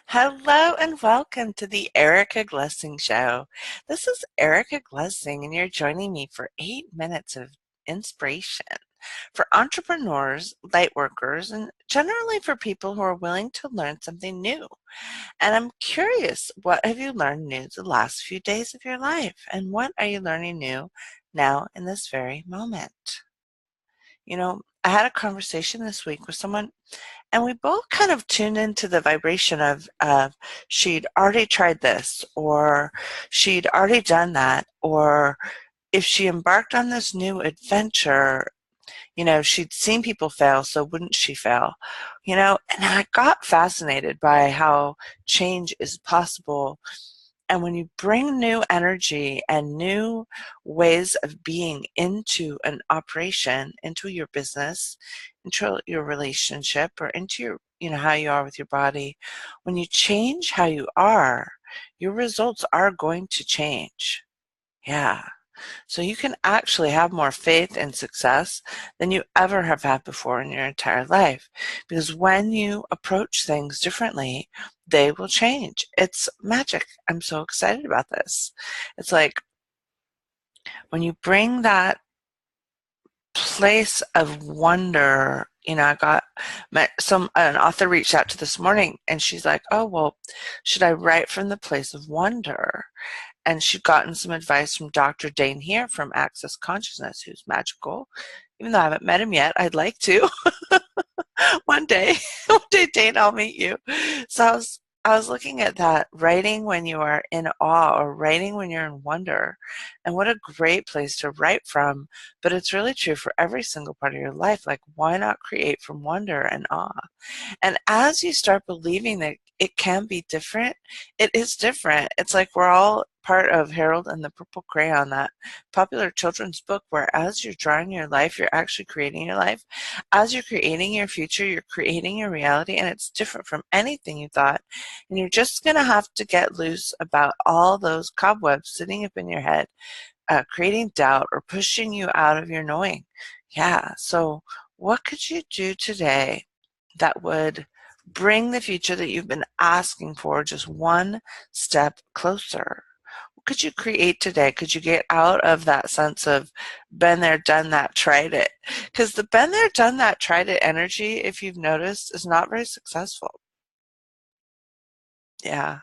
Hello and welcome to the Erica Glessing Show. This is Erica Glessing, and you're joining me for 8 minutes of inspiration for entrepreneurs, light workers, and generally for people who are willing to learn something new. And I'm curious, what have you learned new the last few days of your life? And what are you learning new now in this very moment? I had a conversation this week with someone, and we both kind of tuned into the vibration of she'd already tried this, or she'd already done that, or if she embarked on this new adventure, she'd seen people fail, so wouldn't she fail? And I got fascinated by how change is possible. And when you bring new energy and new ways of being into an operation, into your business, into your relationship, or into how you are with your body, when you change how you are, your results are going to change. Yeah. So you can actually have more faith and success than you ever have had before in your entire life. Because when you approach things differently, they will change. It's magic. I'm so excited about this. It's like when you bring that place of wonder. I got an author reached out to this morning, and she's like, "Oh, well, should I write from the place of wonder?" And she'd gotten some advice from Dr. Dane here from Access Consciousness, who's magical. Even though I haven't met him yet, I'd like to. One day, one day, Dane, I'll meet you. So I was looking at that, writing when you are in awe or writing when you're in wonder. And what a great place to write from. But it's really true for every single part of your life. Like, why not create from wonder and awe? And as you start believing that it can be different, it is different. It's like we're all part of Harold and the Purple Crayon, that popular children's book, where as you're drawing your life, you're actually creating your life. As you're creating your future, you're creating your reality, and it's different from anything you thought. And you're just going to have to get loose about all those cobwebs sitting up in your head, creating doubt or pushing you out of your knowing. Yeah, so what could you do today that would bring the future that you've been asking for just one step closer? What could you create today? Could you get out of that sense of been there, done that, tried it? Because the been there, done that, tried it energy, if you've noticed, is not very successful. Yeah.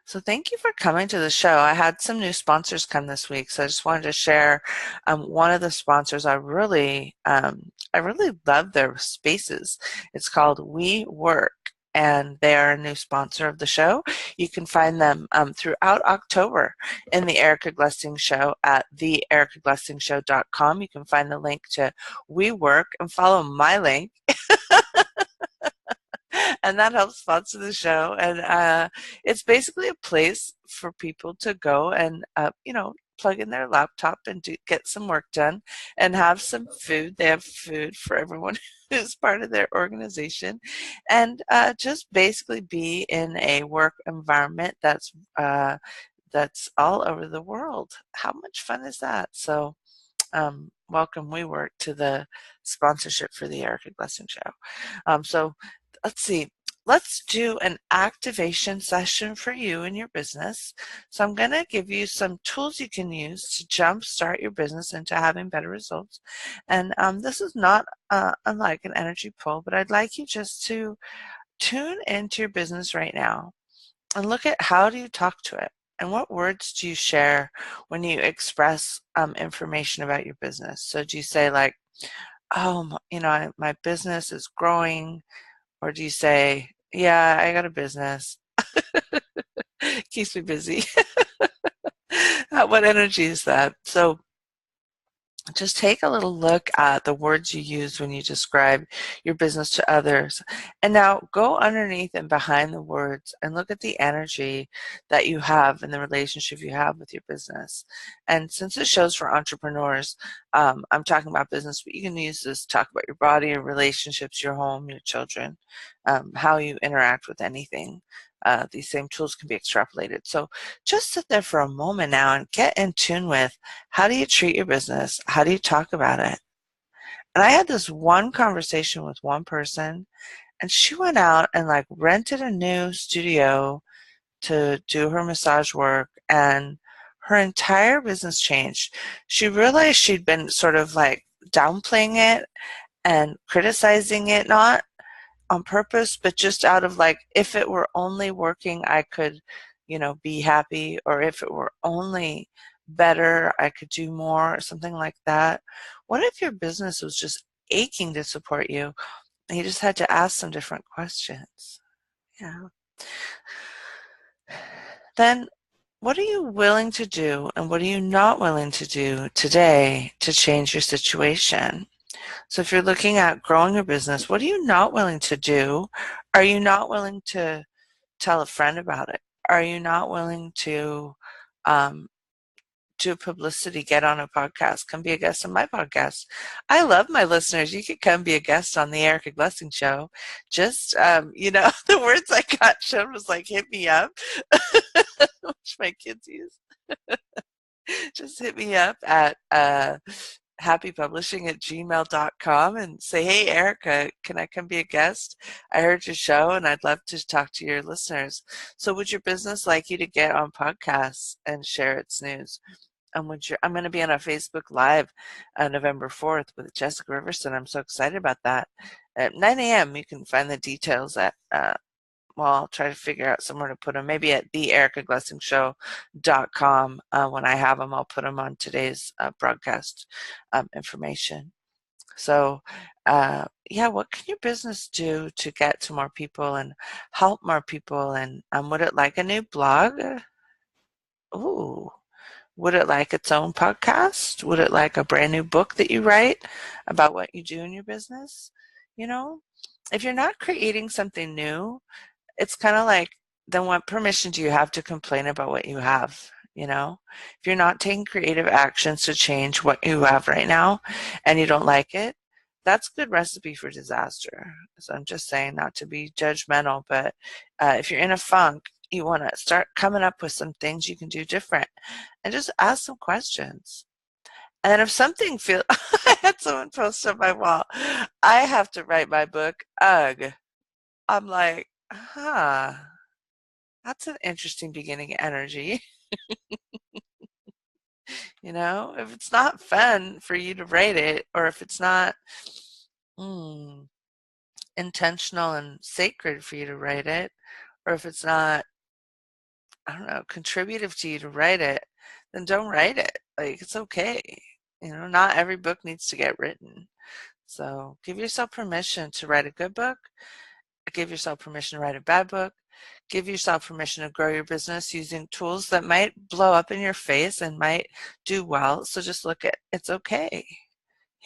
So thank you for coming to the show. I had some new sponsors come this week, so I just wanted to share one of the sponsors. I really love their spaces. It's called We Work, and they are a new sponsor of the show. You can find them throughout October in the Erica Glessing Show at theericaglessingshow.com. You can find the link to We Work and follow my link, and that helps sponsor the show. And it's basically a place for people to go and plug in their laptop and get some work done and have some food. They have food for everyone who's part of their organization, and just basically be in a work environment that's all over the world. How much fun is that? So welcome WeWork to the sponsorship for the Erica Glessing Show. So let's see. Let's do an activation session for you and your business. So I'm going to give you some tools you can use to jumpstart your business into having better results. And this is not unlike an energy pull, but I'd like you just to tune into your business right now and look at how do you talk to it, and what words do you share when you express information about your business. So do you say like, "Oh, my business is growing," or do you say, "Yeah, I got a business. Keeps me busy." What energy is that? So just take a little look at the words you use when you describe your business to others. And now go underneath and behind the words and look at the energy that you have and the relationship you have with your business. And since this show's for entrepreneurs, I'm talking about business, but you can use this to talk about your body, your relationships, your home, your children, how you interact with anything. These same tools can be extrapolated. So just sit there for a moment now and get in tune with, how do you treat your business? How do you talk about it? And I had this one conversation with one person, And she went out and like rented a new studio to do her massage work, and her entire business changed. She realized she'd been sort of like downplaying it and criticizing it, not on purpose, but just out of like, if it were only working, I could, be happy, or if it were only better, I could do more, or something like that. What if your business was just aching to support you and you just had to ask some different questions? Yeah. Then what are you willing to do and what are you not willing to do today to change your situation? So if you're looking at growing your business, what are you not willing to do? Are you not willing to tell a friend about it? Are you not willing to um, do publicity, get on a podcast, come be a guest on my podcast? I love my listeners. You could come be a guest on the Erica Glessing Show. Just, the words I got shown was like, hit me up, which my kids use. Just hit me up at happypublishing@gmail.com and say, hey, Erica, can I come be a guest? I heard your show and I'd love to talk to your listeners. So would your business like you to get on podcasts and share its news? And I'm going to be on a Facebook Live November 4th with Jessica Riverson. I'm so excited about that. At 9 a.m., you can find the details at I'll try to figure out somewhere to put them. Maybe at theericaglessingshow.com. When I have them, I'll put them on today's broadcast information. So, what can your business do to get to more people and help more people? And would it like a new blog? Ooh. Would it like its own podcast? Would it like a brand new book that you write about what you do in your business? If you're not creating something new, it's kind of like, then what permission do you have to complain about what you have? If you're not taking creative actions to change what you have right now and you don't like it, that's a good recipe for disaster. So I'm just saying, not to be judgmental, but if you're in a funk, you want to start coming up with some things you can do different and just ask some questions. And then if something feels, I had someone post on my wall, I have to write my book. Ugh. I'm like, that's an interesting beginning energy. If it's not fun for you to write it, or if it's not mm, intentional and sacred for you to write it, or if it's not, I don't know, contributive to you to write it, then don't write it. Like, it's okay. Not every book needs to get written. So give yourself permission to write a good book. Give yourself permission to write a bad book. Give yourself permission to grow your business using tools that might blow up in your face and might do well. So just look at, it's okay.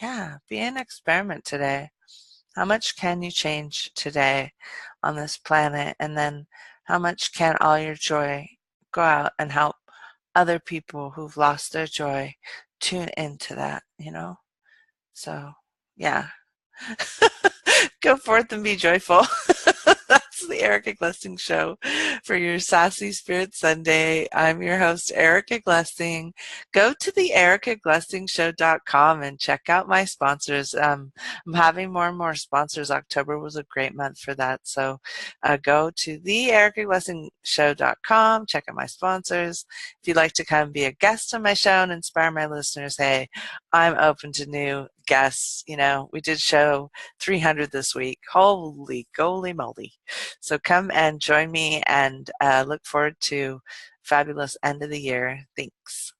Yeah, be an experiment today. How much can you change today on this planet? And then how much can all your joy go out and help other people who've lost their joy tune into that? So, yeah. Go forth and be joyful. That's the Erica Glessing Show for your Sassy Spirit Sunday. I'm your host, Erica Glessing. Go to the ericaglessingshow.com and check out my sponsors. I'm having more and more sponsors. October was a great month for that. So go to the ericaglessingshow.com, check out my sponsors. If you'd like to come be a guest on my show and inspire my listeners, hey, I'm open to new guests. We did show 300 this week. Holy goly moly. So come and join me, and look forward to fabulous end of the year. Thanks.